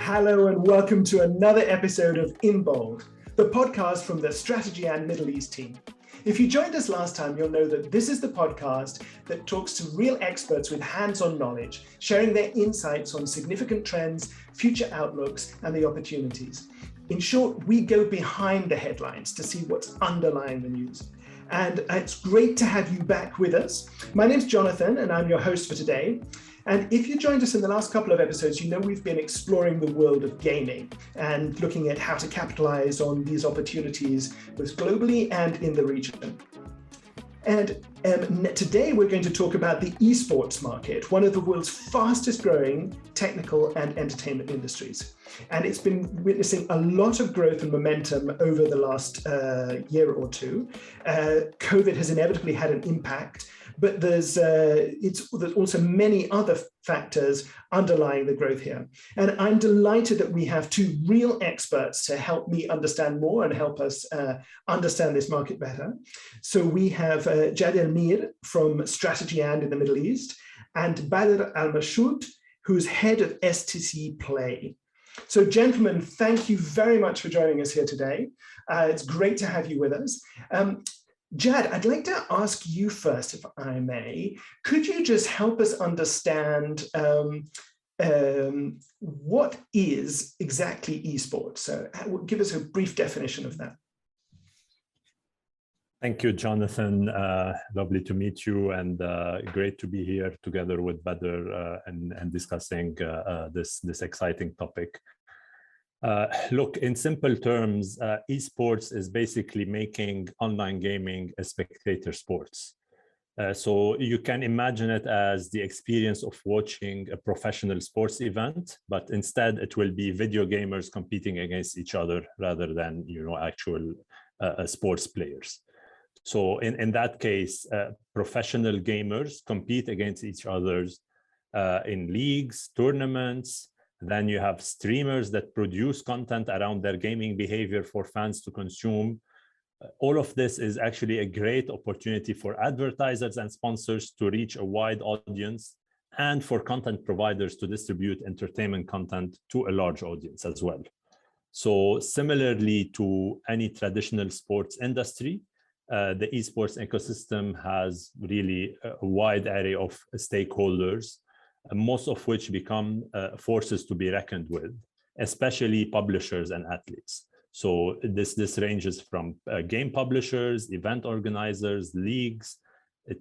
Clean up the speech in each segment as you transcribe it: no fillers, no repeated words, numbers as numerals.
Hello and welcome to another episode of In Bold, the podcast from the Strategy and Middle East team. If you joined us last time, you'll know that this is the podcast that talks to real experts with hands-on knowledge, sharing their insights on significant trends, future outlooks, and the opportunities. In short, we go behind the headlines to see what's underlying the news. And it's great to have you back with us. My name's Jonathan, and I'm your host for today. And if you joined us in the last couple of episodes, you know we've been exploring the world of gaming and looking at how to capitalize on these opportunities both globally and in the region. And today we're going to talk about the eSports market, one of the world's fastest growing technical and entertainment industries. And it's been witnessing a lot of growth and momentum over the last year or two. COVID has inevitably had an impact, but there's also many other factors underlying the growth here. And I'm delighted that we have two real experts to help me understand more and help us understand this market better. So we have Jad El-Mir from Strategy and in the Middle East, and Badr Al-Mashoud, who's head of STC Play. So gentlemen, thank you very much for joining us here today. It's great to have you with us. Jad, I'd like to ask you first, if I may. Could you just help us understand what is exactly eSports? So give us a brief definition of that. Thank you, Jonathan. Lovely to meet you, and great to be here together with Badr and discussing this exciting topic. Look, in simple terms, eSports is basically making online gaming a spectator sports. So you can imagine it as the experience of watching a professional sports event, but instead it will be video gamers competing against each other rather than actual sports players. So in that case, professional gamers compete against each other in leagues, tournaments. Then you have streamers that produce content around their gaming behavior for fans to consume. All of this is actually a great opportunity for advertisers and sponsors to reach a wide audience and for content providers to distribute entertainment content to a large audience as well. So similarly to any traditional sports industry, the esports ecosystem has really a wide array of stakeholders, most of which become forces to be reckoned with, especially publishers and athletes. So this ranges from game publishers, event organizers, leagues,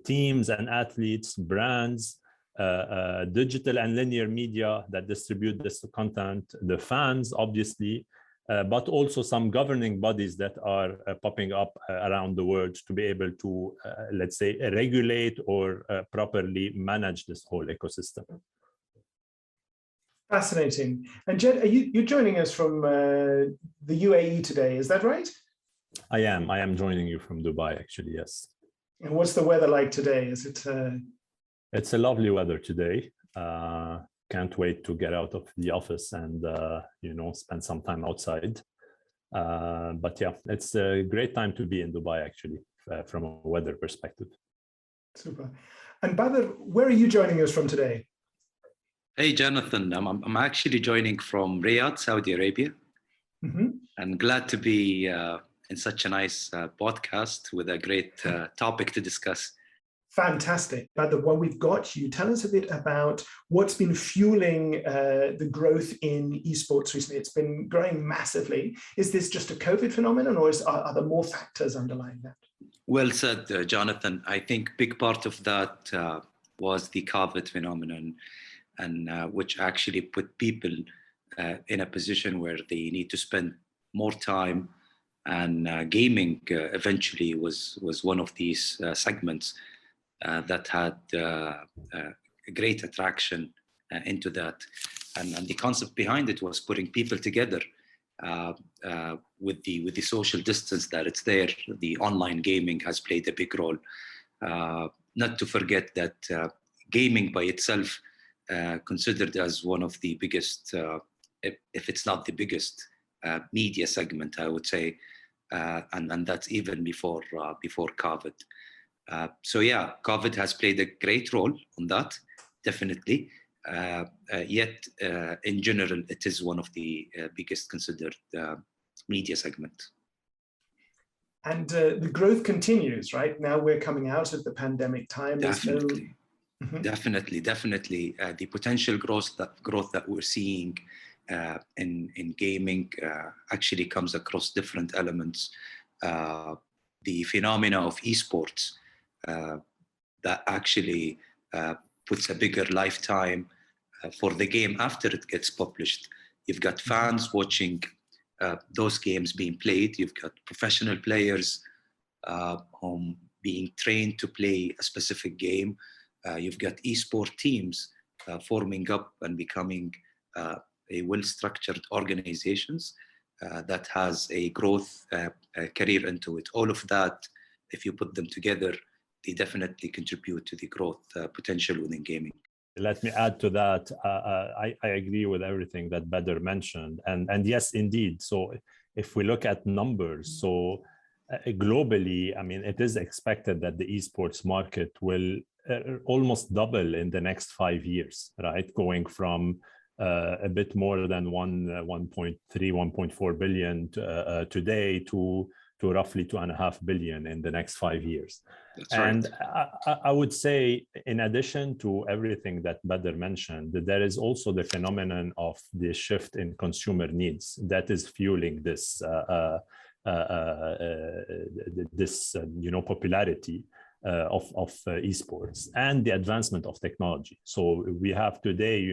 teams and athletes, brands, digital and linear media that distribute this content, the fans, obviously, but also some governing bodies that are popping up around the world to be able to, let's say, regulate or properly manage this whole ecosystem. Fascinating. And Jed, you're joining us from the UAE today, is that right? I am joining you from Dubai, actually, yes. And what's the weather like today? Is it? It's a lovely weather today. Can't wait to get out of the office and spend some time outside. But yeah, it's a great time to be in Dubai, actually, from a weather perspective. Super. And Badr, where are you joining us from today? Hey, Jonathan. I'm actually joining from Riyadh, Saudi Arabia. Mm-hmm. And glad to be in such a nice podcast with a great topic to discuss. Fantastic. Badr, while we've got you, tell us a bit about what's been fueling the growth in esports recently. It's been growing massively. Is this just a COVID phenomenon, or are there more factors underlying that? Well said, Jonathan. I think big part of that was the COVID phenomenon, and which actually put people in a position where they need to spend more time, and gaming eventually was one of these segments that had a great attraction into that. And the concept behind it was putting people together with the social distance that it's there. The online gaming has played a big role. Not to forget that gaming by itself considered as one of the biggest, if it's not the biggest, media segment, I would say, and that's even before COVID. So yeah, COVID has played a great role on that, definitely. Yet, in general, it is one of the biggest considered media segment. And the growth continues, right? Now we're coming out of the pandemic time. Definitely. Definitely. The potential growth that we're seeing in gaming actually comes across different elements. The phenomena of eSports that actually puts a bigger lifetime for the game after it gets published. You've got fans watching those games being played. You've got professional players being trained to play a specific game. You've got eSport teams forming up and becoming a well-structured organizations that has a growth career into it. All of that, if you put them together, they definitely contribute to the growth potential within gaming. Let me add to that. I agree with everything that Badr mentioned. And yes, indeed. So if we look at numbers, so globally, I mean, it is expected that the esports market will almost double in the next 5 years, right? Going from a bit more than 1.3, 1.4 billion today to roughly 2.5 billion in the next 5 years. That's and right. I would say, in addition to everything that Badr mentioned, that there is also the phenomenon of the shift in consumer needs that is fueling this popularity of esports and the advancement of technology. So we have today,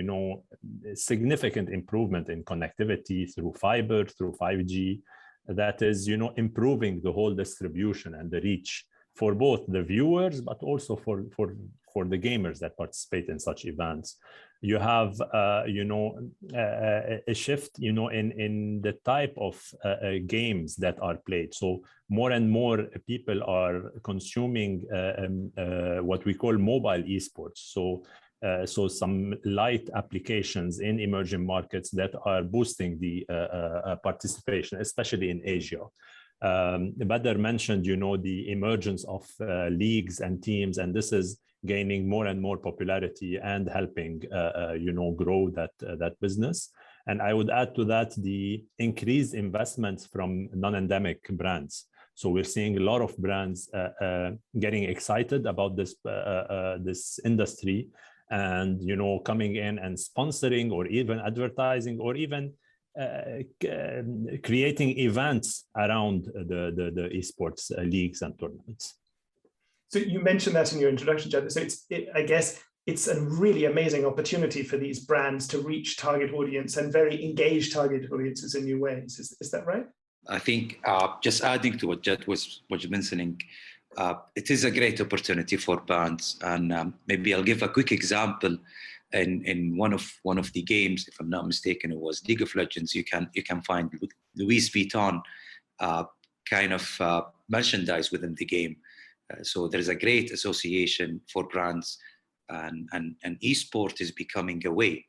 significant improvement in connectivity through fiber, through 5G, that is, improving the whole distribution and the reach for both the viewers, but also for the gamers that participate in such events. You have, a shift, in the type of games that are played. So more and more people are consuming what we call mobile esports. So some light applications in emerging markets that are boosting the participation, especially in Asia. Badr mentioned, the emergence of leagues and teams, and this is gaining more and more popularity and helping, grow that business. And I would add to that the increased investments from non-endemic brands. So we're seeing a lot of brands getting excited about this industry, and coming in and sponsoring or even advertising or even creating events around the esports leagues and tournaments. So you mentioned that in your introduction, Jad. So I guess it's a really amazing opportunity for these brands to reach target audience and very engaged target audiences in new ways. Is that right? I think just adding to what Jad was mentioning, it is a great opportunity for brands, and maybe I'll give a quick example. In one of the games, if I'm not mistaken, it was League of Legends. You can find Louis Vuitton kind of merchandise within the game. So there's a great association for brands, and esport is becoming a way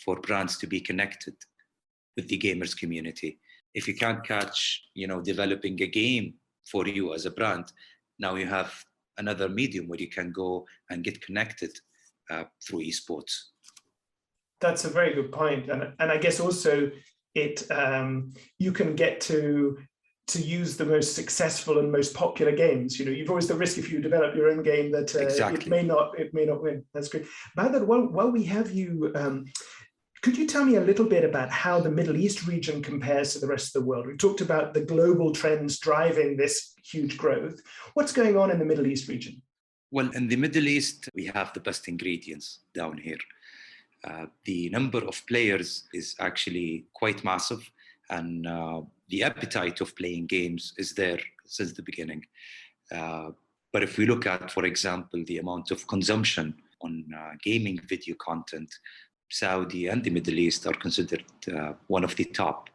for brands to be connected with the gamers community. If you can't catch, developing a game for you as a brand, now you have another medium where you can go and get connected through esports. That's a very good point, and I guess also it you can get to use the most successful and most popular games. You've always the risk if you develop your own game that Exactly. it may not win. That's great. Badr, while we have you, could you tell me a little bit about how the Middle East region compares to the rest of the world? We talked about the global trends driving this huge growth. What's going on in the Middle East region? Well, in the Middle East, we have the best ingredients down here. The number of players is actually quite massive, and the appetite of playing games is there since the beginning. But if we look at, for example, the amount of consumption on gaming video content, Saudi and the Middle East are considered one of the top.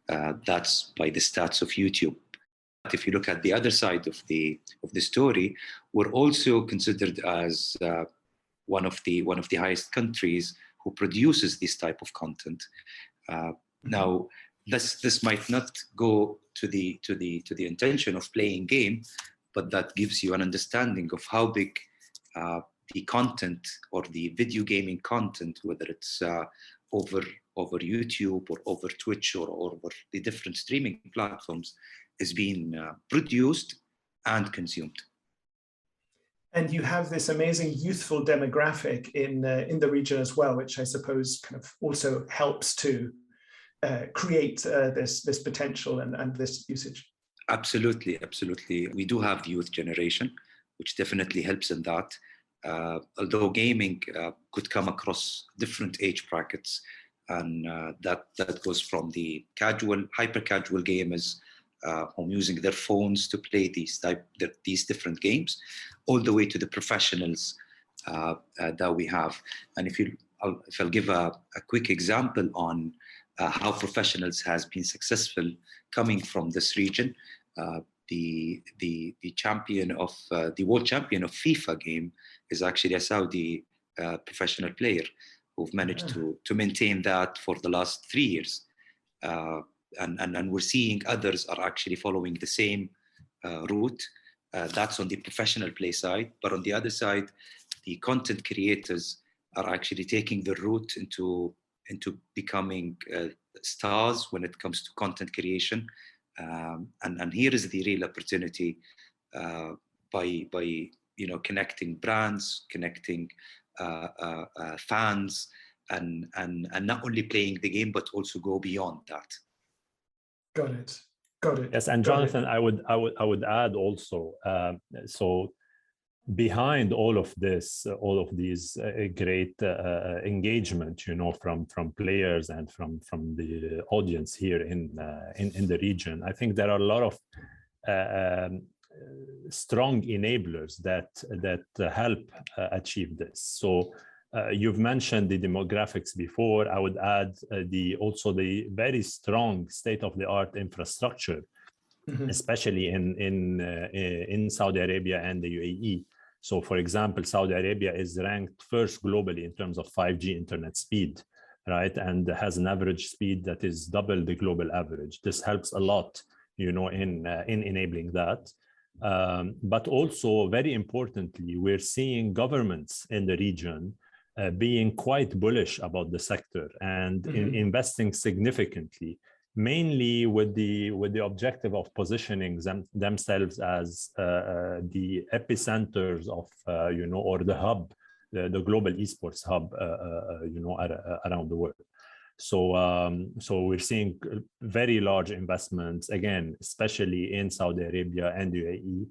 That's by the stats of YouTube. But if you look at the other side of the story, we're also considered as one of the highest countries who produces this type of content. Now, this might not go to the intention of playing game, but that gives you an understanding of how big the content or the video gaming content, whether it's over YouTube or over Twitch or over the different streaming platforms, is being produced and consumed. And you have this amazing youthful demographic in the region as well, which I suppose kind of also helps to create this potential and this usage. Absolutely. We do have the youth generation, which definitely helps in that. Although gaming could come across different age brackets, and that goes from the hyper casual gamers who using their phones to play these different games, all the way to the professionals that we have. And if I'll give a quick example on how professionals has been successful coming from this region. The champion of the world champion of FIFA game is actually a Saudi professional player who've managed to maintain that for the last 3 years. And we're seeing others are actually following the same route. That's on the professional play side. But on the other side, the content creators are actually taking the route into becoming stars when it comes to content creation. And here is the real opportunity by connecting brands, connecting fans, and not only playing the game but also go beyond that. Got it. Yes, and Jonathan, I would add also. So behind all of this, all of these great engagement, from players and from the audience here in the region, I think there are a lot of strong enablers that help achieve this. So you've mentioned the demographics before. I would add also the very strong state-of-the-art infrastructure, especially in Saudi Arabia and the UAE. So, for example, Saudi Arabia is ranked first globally in terms of 5G internet speed, right? And has an average speed that is double the global average. This helps a lot, in enabling that. But also, very importantly, we're seeing governments in the region being quite bullish about the sector and investing significantly, mainly with the objective of positioning themselves as the epicenters of or the hub, the global eSports hub, around the world. So we're seeing very large investments, again, especially in Saudi Arabia and UAE,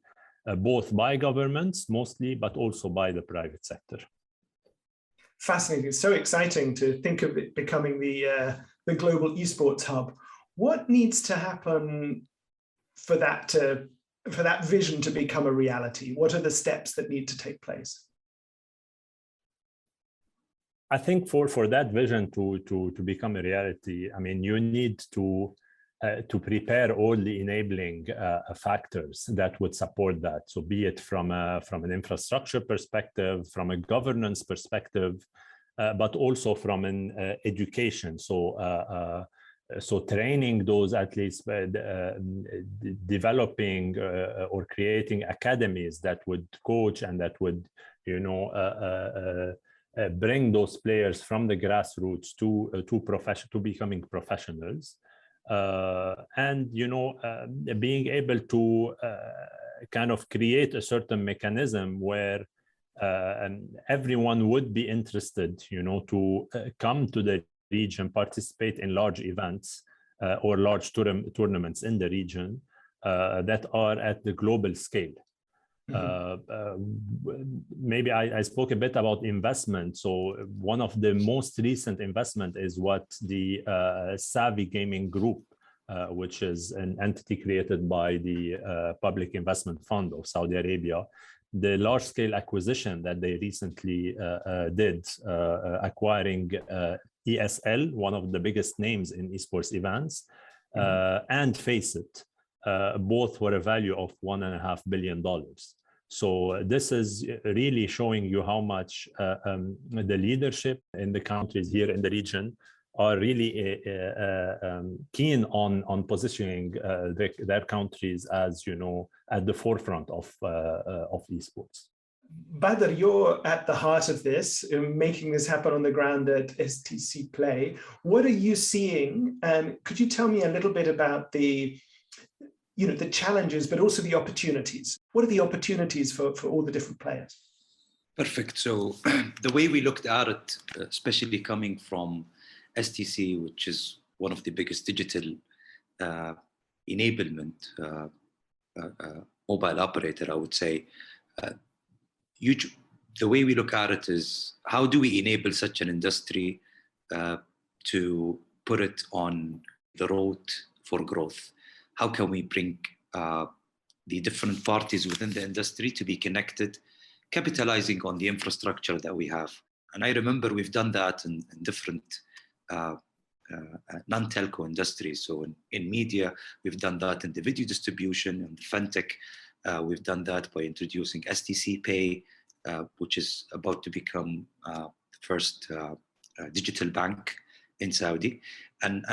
both by governments mostly, but also by the private sector. Fascinating. It's so exciting to think of it becoming the global esports hub. What needs to happen for that vision to become a reality? What are the steps that need to take place? I think for that vision to become a reality, I mean, you need to prepare all the enabling factors that would support that. So be it from an infrastructure perspective, from a governance perspective, but also from an education. So training those athletes, developing or creating academies that would coach and that would, bring those players from the grassroots to becoming professionals, and being able to kind of create a certain mechanism where everyone would be interested, to come to the region, participate in large events or large tournaments in the region that are at the global scale. Maybe I spoke a bit about investment. So one of the most recent investment is what the Savvy Gaming Group, which is an entity created by the Public Investment Fund of Saudi Arabia, the large-scale acquisition that they recently did, acquiring ESL, one of the biggest names in esports events, and Faceit, both for a value of $1.5 billion. So this is really showing you how much the leadership in the countries here in the region are really keen on positioning their countries as, at the forefront of esports. Badr, you're at the heart of this, making this happen on the ground at STC Play. What are you seeing? And could you tell me a little bit about the challenges, but also the opportunities? What are the opportunities for all the different players? Perfect. So the way we looked at it, especially coming from STC, which is one of the biggest digital enablement mobile operator, I would say, the way we look at it is how do we enable such an industry to put it on the road for growth? How can we bring the different parties within the industry to be connected, capitalizing on the infrastructure that we have? And I remember we've done that in different non-telco industries. So in media, we've done that in the video distribution and fintech. We've done that by introducing STC Pay, which is about to become the first digital bank in Saudi. And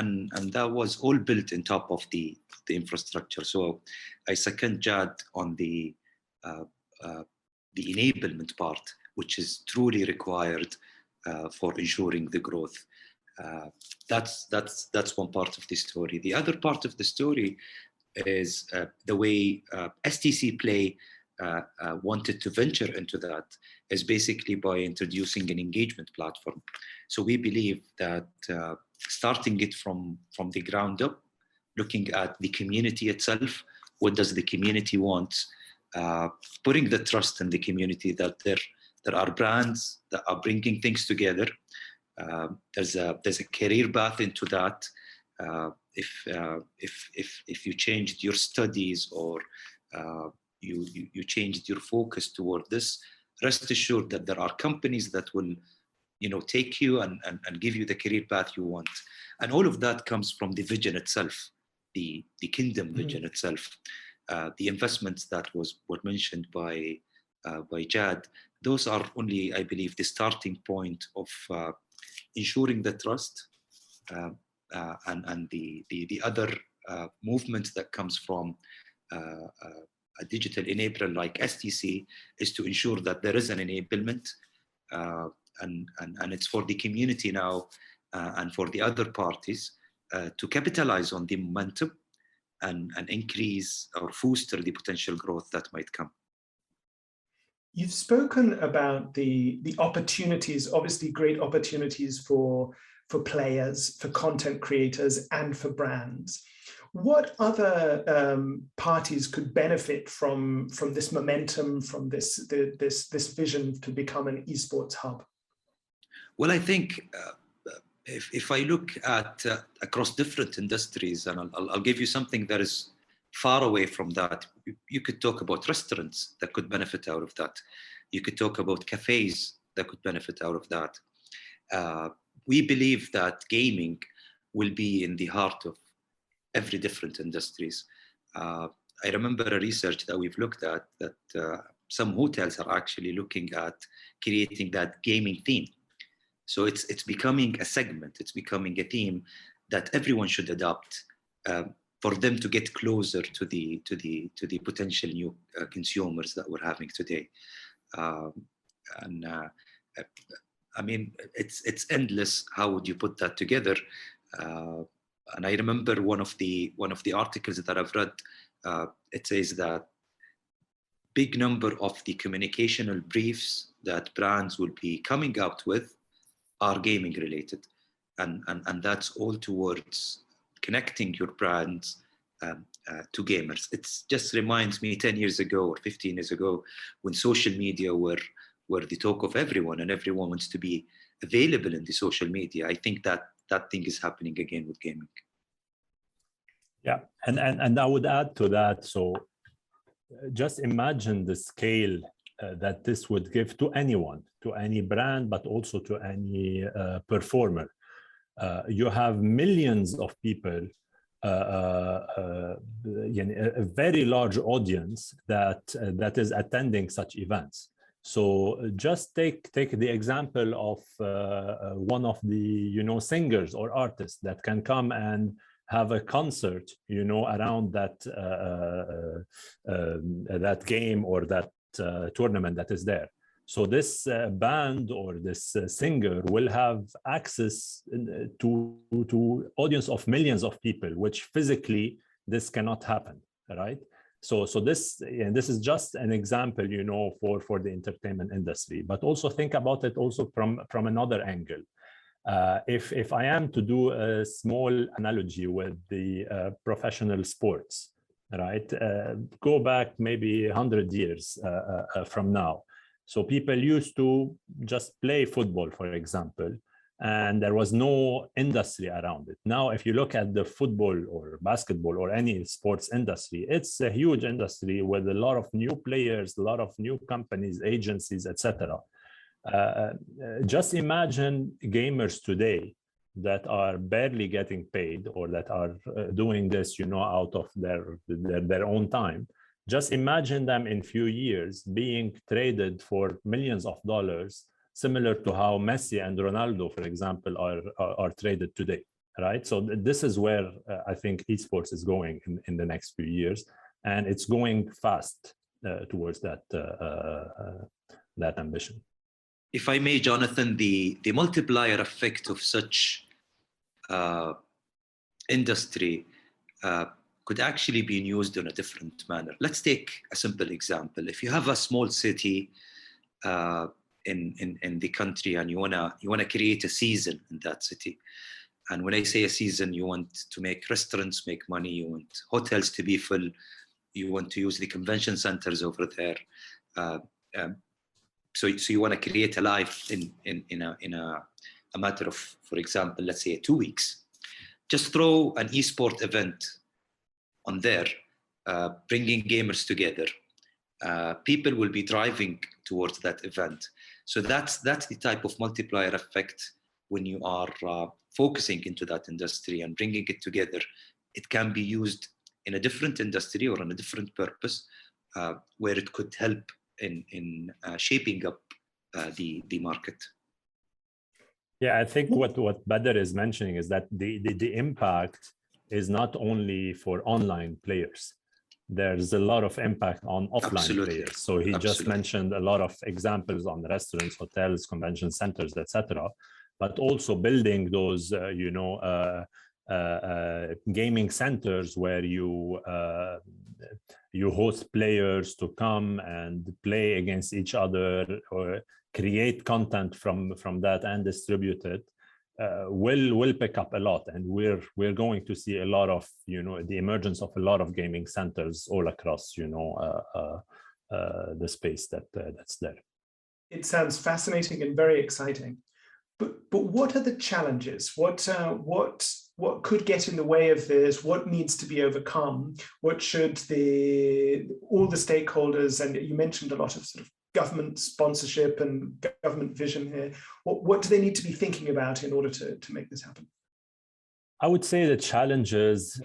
that was all built on top of the infrastructure. So I second Jad on the enablement part, which is truly required for ensuring the growth. That's one part of the story. The other part of the story is the way STC Play wanted to venture into that is basically by introducing an engagement platform. So we believe that starting it from the ground up, looking at the community itself, what does the community want, putting the trust in the community that there are brands that are bringing things together. There's a career path into that. If you changed your studies or you changed your focus toward this, rest assured that there are companies that will take you and give you the career path you want. And all of that comes from the vision itself, the kingdom vision itself. The investments that were mentioned by Jad, those are only, I believe, the starting point of ensuring the trust and the other movements that comes from a digital enabler like STC is to ensure that there is an enablement and it's for the community now and for the other parties to capitalize on the momentum and increase or foster the potential growth that might come. You've spoken about the opportunities, obviously great opportunities for players, for content creators, and for brands. What other parties could benefit from this momentum, from this vision to become an esports hub? Well, I think if I look at across different industries, and I'll give you something that is far away from that. You could talk about restaurants that could benefit out of that. You could talk about cafes that could benefit out of that. We believe that gaming will be in the heart of every different industries. I remember a research that we've looked at that some hotels are actually looking at creating that gaming theme. So it's becoming a segment, it's becoming a theme that everyone should adopt for them to get closer to the potential new consumers that we're having today. I mean, it's endless. How would you put that together? And I remember one of the articles that I've read. It says that big number of the communicational briefs that brands will be coming out with are gaming related, and that's all towards connecting your brands to gamers. It just reminds me 10 years ago or 15 years ago when social media were the talk of everyone and everyone wants to be available in the social media. I think that thing is happening again with gaming. Yeah, and I would add to that. So just imagine the scale that this would give to anyone, to any brand, but also to any performer. You have millions of people, a very large audience that is attending such events. So just take the example of one of the singers or artists that can come and have a concert around that that game or that tournament that is there. So this band or this singer will have access to audience of millions of people, which physically this cannot happen, right? So this is just an example, for the entertainment industry. But also think about it also from another angle. If I am to do a small analogy with the professional sports, right? Go back maybe 100 years from now. So people used to just play football, for example, and there was no industry around it. Now, if you look at the football or basketball or any sports industry, it's a huge industry with a lot of new players, a lot of new companies, agencies, etc. Just imagine gamers today that are barely getting paid or that are doing this, out of their own time. Just imagine them in few years being traded for millions of dollars, similar to how Messi and Ronaldo, for example, are traded today, right? So this is where I think esports is going in the next few years, and it's going fast towards that ambition. If I may, Jonathan, the multiplier effect of such industry could actually be used in a different manner. Let's take a simple example. If you have a small city in the country and you wanna create a season in that city, and when I say a season, you want to make restaurants make money, you want hotels to be full, you want to use the convention centers over there. So you want to create a life in a matter of, for example, let's say 2 weeks. Just throw an esport event on there, bringing gamers together. People will be driving towards that event. So that's the type of multiplier effect when you are focusing into that industry and bringing it together. It can be used in a different industry or on a different purpose, where it could help in shaping up the market. Yeah, I think what Badr is mentioning is that the impact is not only for online players. There's a lot of impact on offline players. So he just mentioned a lot of examples on restaurants, hotels, convention centers, etc. But also building those, gaming centers where you host players to come and play against each other or create content from that and distribute it. Will pick up a lot, and we're going to see a lot of the emergence of a lot of gaming centers all across the space that's there. It sounds fascinating and very exciting, but what are the challenges? What could get in the way of this? What needs to be overcome? What should all the stakeholders, and you mentioned a lot of sort of government sponsorship and government vision here, what do they need to be thinking about in order to make this happen? I would say the challenges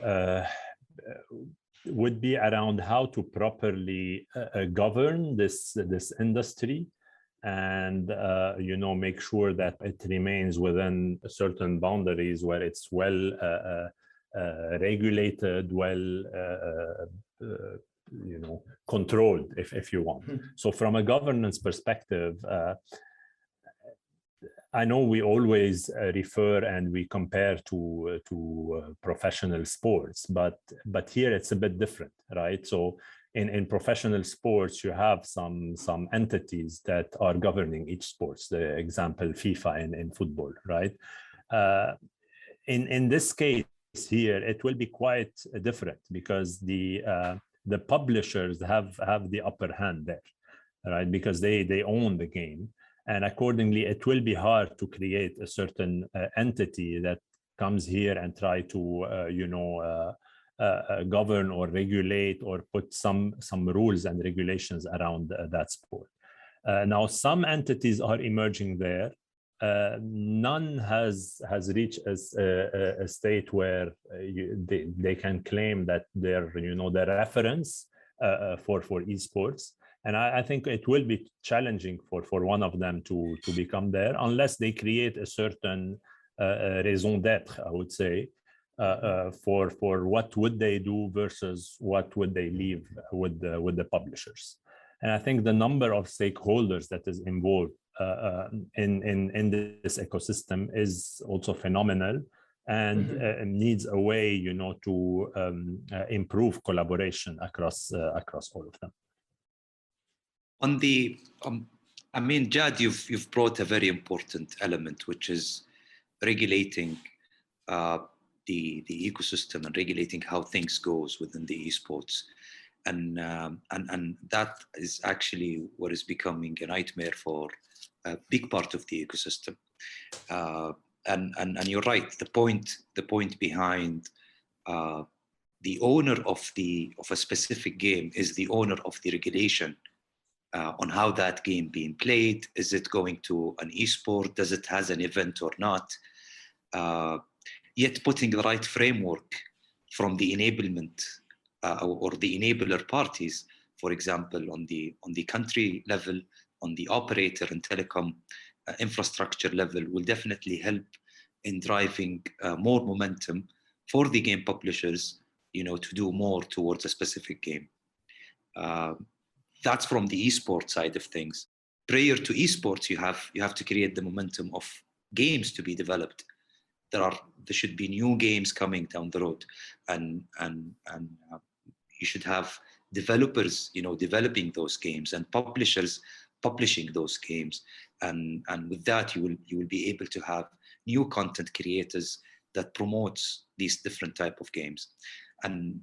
would be around how to properly govern this industry and make sure that it remains within certain boundaries where it's well regulated, controlled, if you want. So from a governance perspective, I know we always refer and we compare to professional sports, but here it's a bit different, right? So in professional sports, you have some entities that are governing each sports. The example, FIFA in football, right? In this case here, it will be quite different because the publishers have the upper hand there, right? Because they own the game. And accordingly, it will be hard to create a certain entity that comes here and try to, govern or regulate or put some rules and regulations around that sport. Now, some entities are emerging there. None has reached a state where they can claim that they're the reference for esports. And I think it will be challenging for one of them to become there unless they create a certain raison d'être, I would say, for what would they do versus what would they leave with the publishers. And I think the number of stakeholders that is involved in this ecosystem is also phenomenal, and needs a way, to improve collaboration across all of them. On the, Jad, you've brought a very important element, which is regulating the ecosystem and regulating how things goes within the esports, and that is actually what is becoming a nightmare for a big part of the ecosystem. And you're right. The point behind the owner of a specific game is the owner of the regulation on how that game being played. Is it going to an esport? Does it has an event or not? Yet putting the right framework from the enablement or the enabler parties, for example, on the country level, on the operator and telecom infrastructure level, will definitely help in driving more momentum for the game publishers, to do more towards a specific game. That's from the esports side of things. Prior to esports, you have to create the momentum of games to be developed. There should be new games coming down the road, and you should have developers, developing those games, and publishers publishing those games, and with that you will be able to have new content creators that promotes these different type of games. And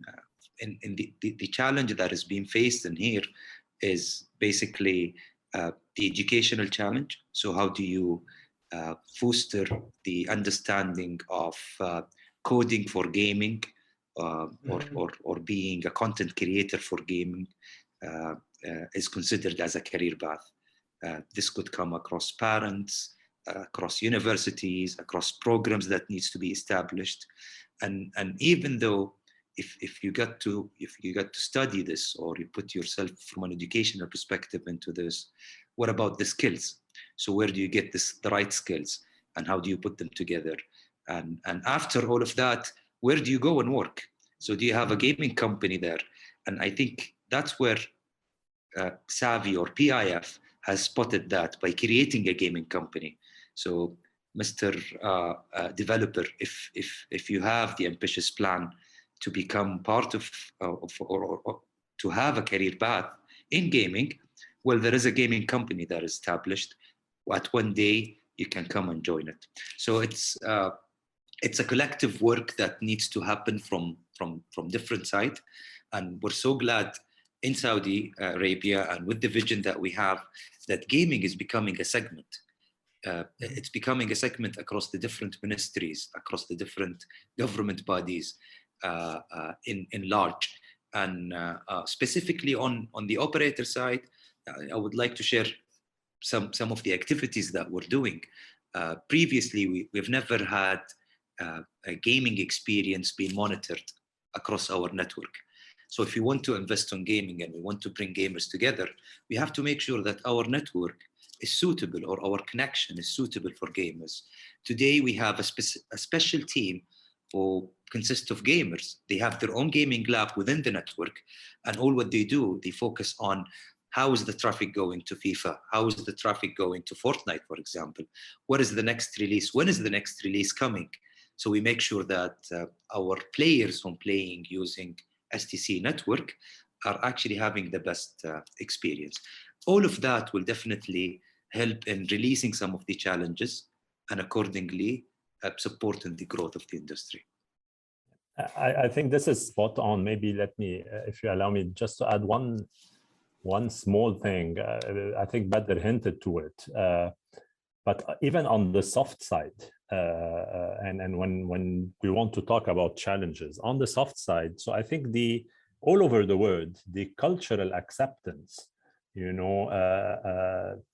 in the challenge that is being faced in here is basically the educational challenge. So how do you foster the understanding of coding for gaming, or being a content creator for gaming is considered as a career path. This could come across parents, across universities, across programs that needs to be established, and even though if you got to study this, or you put yourself from an educational perspective into this, what about the skills? So where do you get the right skills, and how do you put them together? And after all of that, where do you go and work? So do you have a gaming company there? And I think that's where Savvy or PIF has spotted that by creating a gaming company. So Mr. Developer, if you have the ambitious plan to become part of or to have a career path in gaming, well, there is a gaming company that is established. At one day you can come and join it. So it's a collective work that needs to happen from different sides, and we're so glad in Saudi Arabia, and with the vision that we have, that gaming is becoming a segment. It's becoming a segment across the different ministries, across the different government bodies in large. And specifically on the operator side, I would like to share some of the activities that we're doing. Previously, we've never had a gaming experience being monitored across our network. So if you want to invest on gaming and we want to bring gamers together, we have to make sure that our network is suitable, or our connection is suitable for gamers. Today, we have a special team who consists of gamers. They have their own gaming lab within the network, and all what they do, they focus on how is the traffic going to FIFA? How is the traffic going to Fortnite, for example? What is the next release? When is the next release coming? So we make sure that our players who are playing using STC network are actually having the best experience. All of that will definitely help in releasing some of the challenges, and accordingly supporting the growth of the industry. I think this is spot on. Maybe let me, if you allow me, just to add one small thing. I think Badr hinted to it, but even on the soft side, and when we want to talk about challenges on the soft side, so I think all over the world, the cultural acceptance,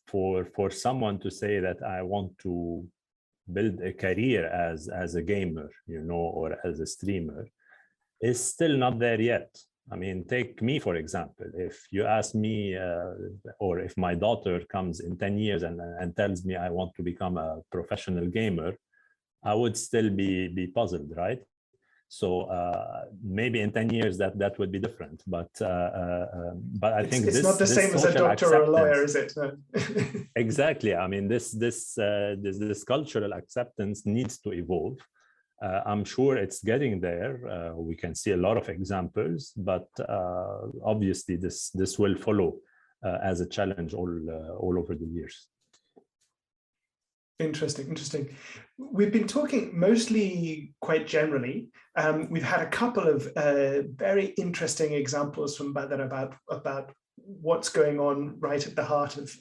for someone to say that I want to build a career as a gamer, or as a streamer, is still not there yet. I mean, take me, for example. If you ask me, or if my daughter comes in 10 years and tells me I want to become a professional gamer, I would still be puzzled, right? So maybe in 10 years that would be different, but I think it's not the same as a doctor or a lawyer, is it? No. Exactly. I mean, this cultural acceptance needs to evolve. I'm sure it's getting there. We can see a lot of examples, but obviously this will follow as a challenge all over the years. Interesting. We've been talking mostly quite generally. We've had a couple of very interesting examples from Badr about what's going on right at the heart of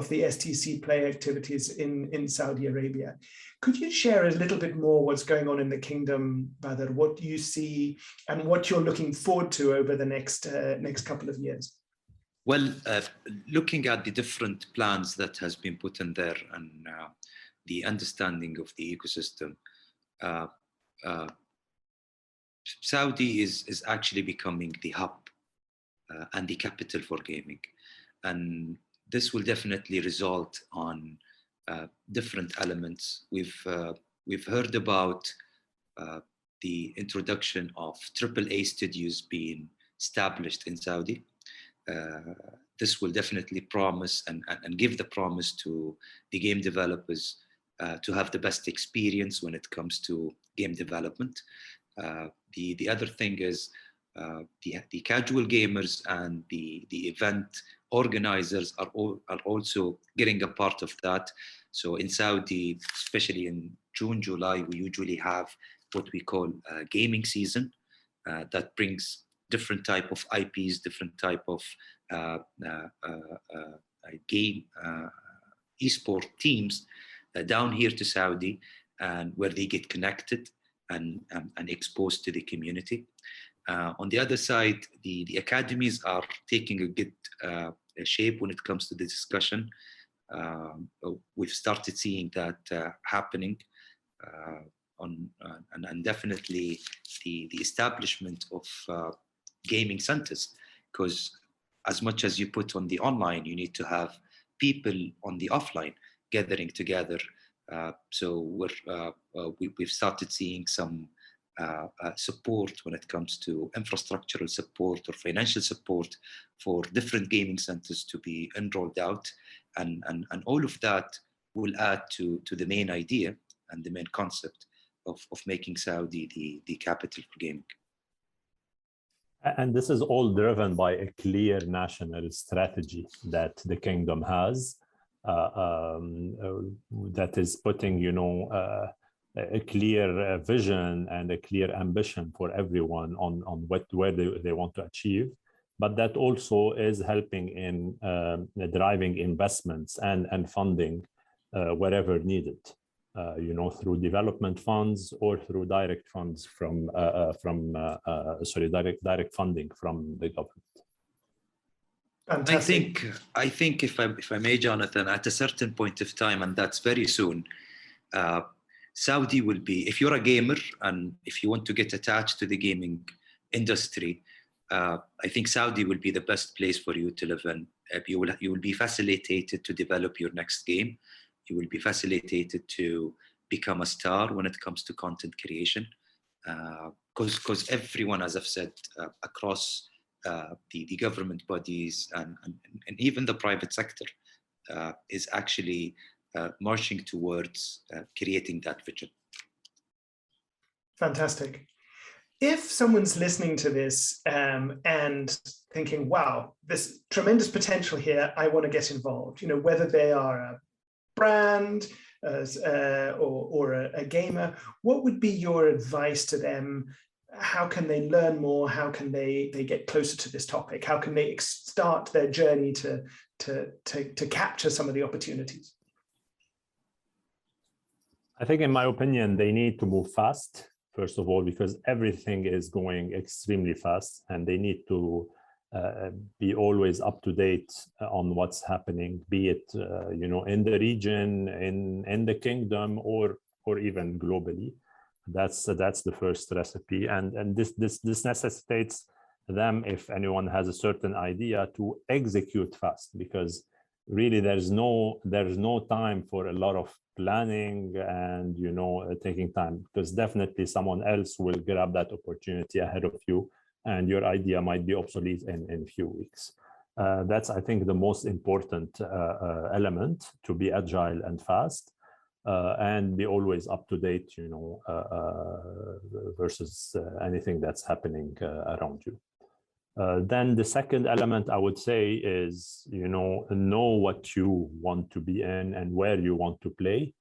the STC play activities in Saudi Arabia. Could you share a little bit more what's going on in the kingdom, Badr, what you see and what you're looking forward to over the next couple of years? Well, looking at the different plans that has been put in there and the understanding of the ecosystem, Saudi is actually becoming the hub and the capital for gaming. And this will definitely result on different elements. We've heard about the introduction of AAA studios being established in Saudi. This will definitely promise and give the promise to the game developers to have the best experience when it comes to game development. The other thing is the casual gamers and the event organizers are also getting a part of that. So in Saudi, especially in June, July, we usually have what we call a gaming season that brings different type of IPs, different type of game eSport teams down here to Saudi, and where they get connected and exposed to the community. On the other side, the academies are taking a good shape when it comes to the discussion. We've started seeing that happening, and definitely the establishment of gaming centers, because as much as you put on the online, you need to have people on the offline gathering together. So we've started seeing some support when it comes to infrastructural support or financial support for different gaming centers to be enrolled out, and all of that will add to the main idea and the main concept of making Saudi the capital for gaming. And this is all driven by a clear national strategy that the kingdom has, that is putting, a clear vision and a clear ambition for everyone on where they want to achieve, but that also is helping in driving investments and funding wherever needed. Through development funds or through direct funds direct funding from the government. Fantastic. I think if I may, Jonathan, at a certain point of time, and that's very soon, Saudi will be, if you're a gamer and if you want to get attached to the gaming industry, I think Saudi will be the best place for you to live in. You will be facilitated to develop your next game. You will be facilitated to become a star when it comes to content creation, because everyone, as I've said, across the government bodies and even the private sector is actually marching towards creating that vision. Fantastic. If someone's listening to this and thinking, wow, there's tremendous potential here, I want to get involved, whether they are a brand or a gamer, what would be your advice to them? How can they learn more? How can they get closer to this topic? How can they start their journey to capture some of the opportunities? I think, in my opinion, they need to move fast, first of all, because everything is going extremely fast, and they need to be always up to date on what's happening, be it in the region, in the kingdom, or even globally. That's the first recipe, and this necessitates them, if anyone has a certain idea, to execute fast, because really there's no time for a lot of planning and taking time, because definitely someone else will grab that opportunity ahead of you and your idea might be obsolete in a few weeks. That's, I think, the most important element, to be agile and fast and be always up to date, versus anything that's happening around you. Then the second element I would say is, know what you want to be in and where you want to play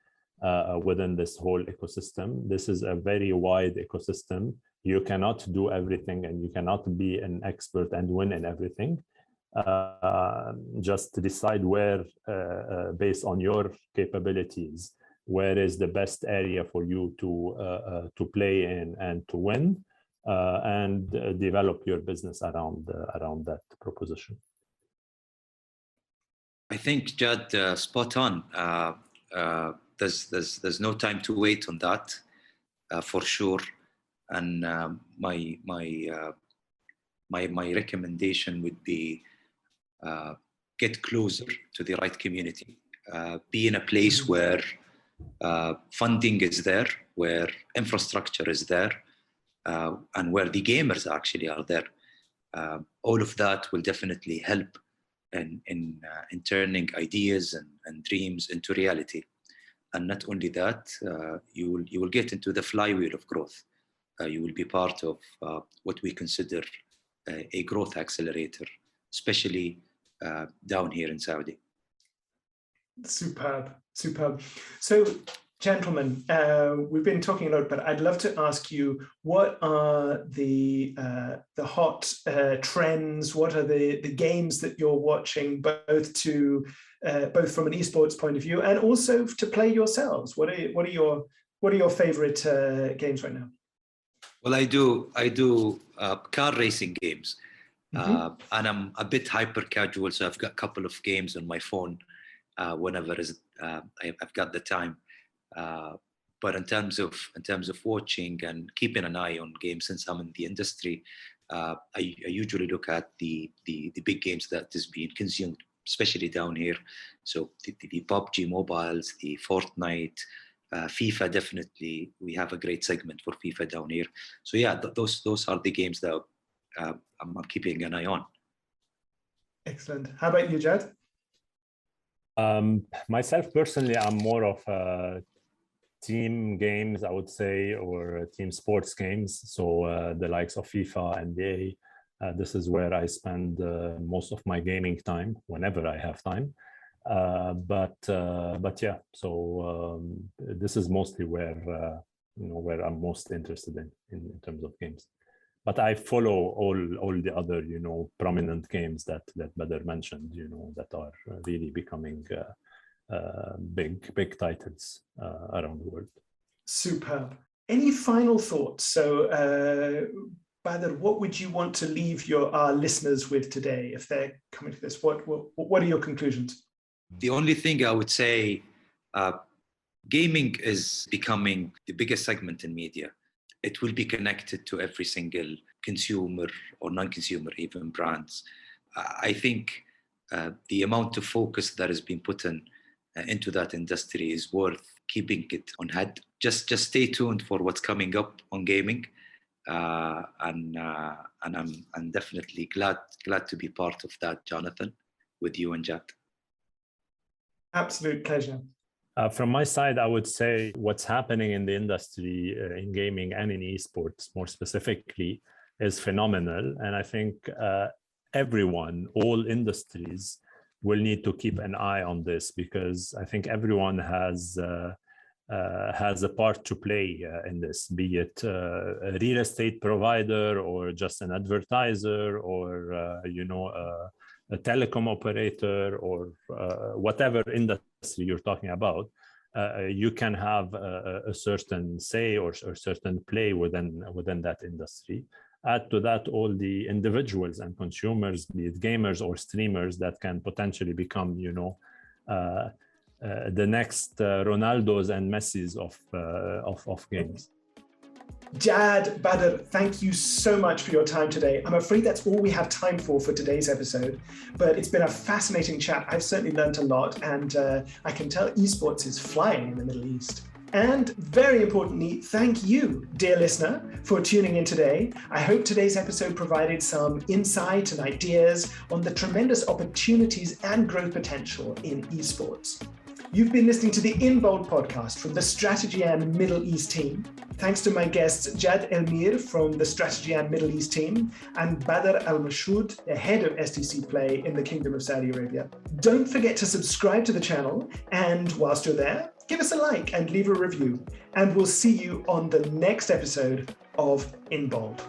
within this whole ecosystem. This is a very wide ecosystem. You cannot do everything and you cannot be an expert and win in everything. Just decide where, based on your capabilities, where is the best area for you to play in and to win. And develop your business around that proposition. I think Jad, spot on. There's no time to wait on that, for sure. And my recommendation would be get closer to the right community. Be in a place where funding is there, where infrastructure is there. And where the gamers actually are there. All of that will definitely help in turning ideas and dreams into reality. And not only that, you will get into the flywheel of growth. You will be part of what we consider a growth accelerator, especially down here in Saudi. Superb. So, gentlemen, we've been talking a lot, but I'd love to ask you, what are the hot trends? What are the games that you're watching, both from an esports point of view and also to play yourselves? What are your favorite games right now? Well, I do car racing games, and I'm a bit hyper casual, so I've got a couple of games on my phone whenever I've got the time. But in terms of watching and keeping an eye on games, since I'm in the industry, I usually look at the big games that is being consumed, especially down here. So the PUBG mobiles, the Fortnite, FIFA. Definitely, we have a great segment for FIFA down here. So yeah, those are the games that I'm keeping an eye on. Excellent. How about you, Jad? Myself personally, I'm more of team games, I would say, or team sports games. So the likes of FIFA, NBA. This is where I spend most of my gaming time, whenever I have time. But yeah, so this is mostly where I'm most interested in terms of games. But I follow all the other prominent games that Badr mentioned, that are really becoming big titles around the world. Superb. Any final thoughts? So, Badr, what would you want to leave our listeners with today if they're coming to this? What are your conclusions? The only thing I would say, gaming is becoming the biggest segment in media. It will be connected to every single consumer or non-consumer, even brands. I think the amount of focus that has been put into that industry is worth keeping it on head. Just stay tuned for what's coming up on gaming, and I'm definitely glad to be part of that, Jonathan, with you and Jad. Absolute pleasure. From my side, I would say what's happening in the industry, in gaming and in esports more specifically, is phenomenal. And I think everyone, all industries, will need to keep an eye on this, because I think everyone has a part to play in this, be it a real estate provider or just an advertiser or a telecom operator or whatever industry you're talking about. You can have a certain say or certain play within that industry. Add to that all the individuals and consumers, be it gamers or streamers, that can potentially become, the next Ronaldos and Messis of games. Jad, Badr, thank you so much for your time today. I'm afraid that's all we have time for today's episode, but it's been a fascinating chat. I've certainly learned a lot, and I can tell esports is flying in the Middle East. And very importantly, thank you, dear listener, for tuning in today. I hope today's episode provided some insight and ideas on the tremendous opportunities and growth potential in esports. You've been listening to the In Bold podcast from the Strategy and Middle East team. Thanks to my guests Jad Elmir from the Strategy and Middle East team and Badr Al-Mashoud, the head of STC Play in the Kingdom of Saudi Arabia. Don't forget to subscribe to the channel, and whilst you're there, give us a like and leave a review. And we'll see you on the next episode of In Bold.